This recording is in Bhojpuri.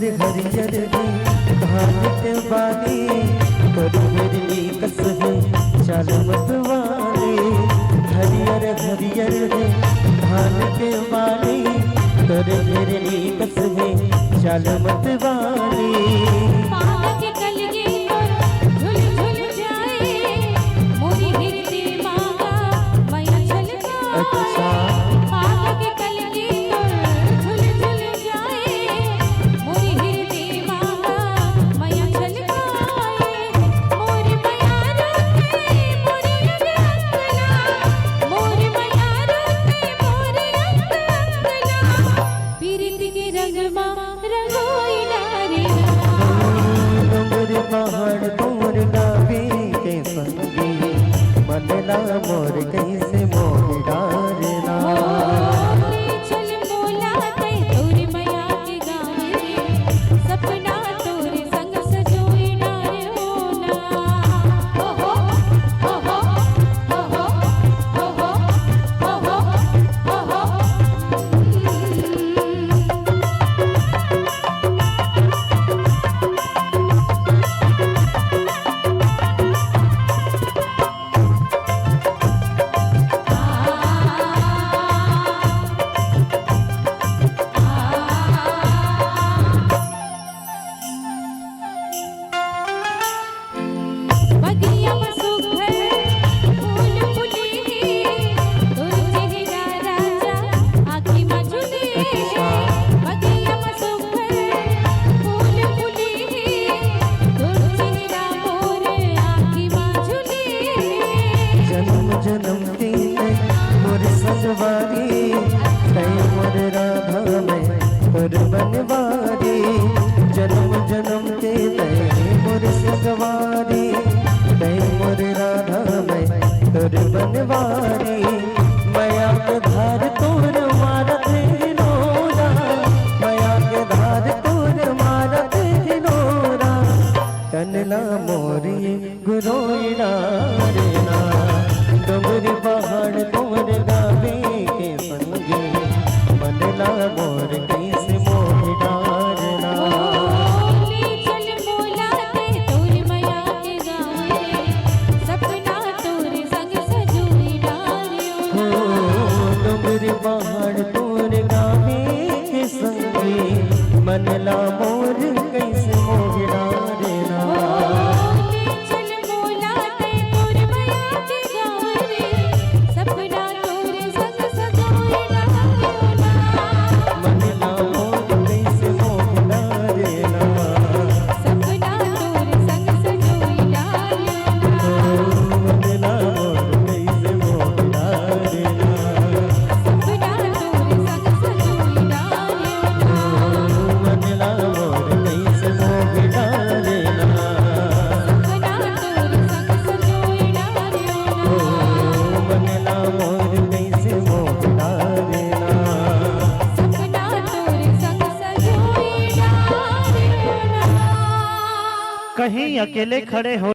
हरियर हरियर है धान के बाली तोर मेरी कसहे चाल मतवाली। हरियर हरियर है धान के बाली तोर मेरी कसहे चाल मतवाली। पहाड़ तोर गावे के संगी मनला मोर कैसे मोह डारना। चल मोला ते तोर मैया के गावे सपना तोर संग सजोई डार होना। हो हो हो हो हो हो हो हो हो हो हो। जन्म की मोर सजवारी तय मोर राधा में तोर बनवारी। जन्म जन्म के तय मोर सजवारी तय मोर राधा में तोर बनवारी। माया के धार तोर मारत हिलोरा माया के धार तोर मारत हिलोरा। तनला मोरी गुरोइना रे ना डोंगरी पहाड़ तोर गावे के संगी मनला मोर कैसे मोह डारना। चल मोला ते तोर मैया के गावे सपना तोर संग सजोई डार होना। डोंगरी पहाड़ तोर गावे के संगी मनला मोर कैसे मोह डारना। कहीं अकेले खड़े हो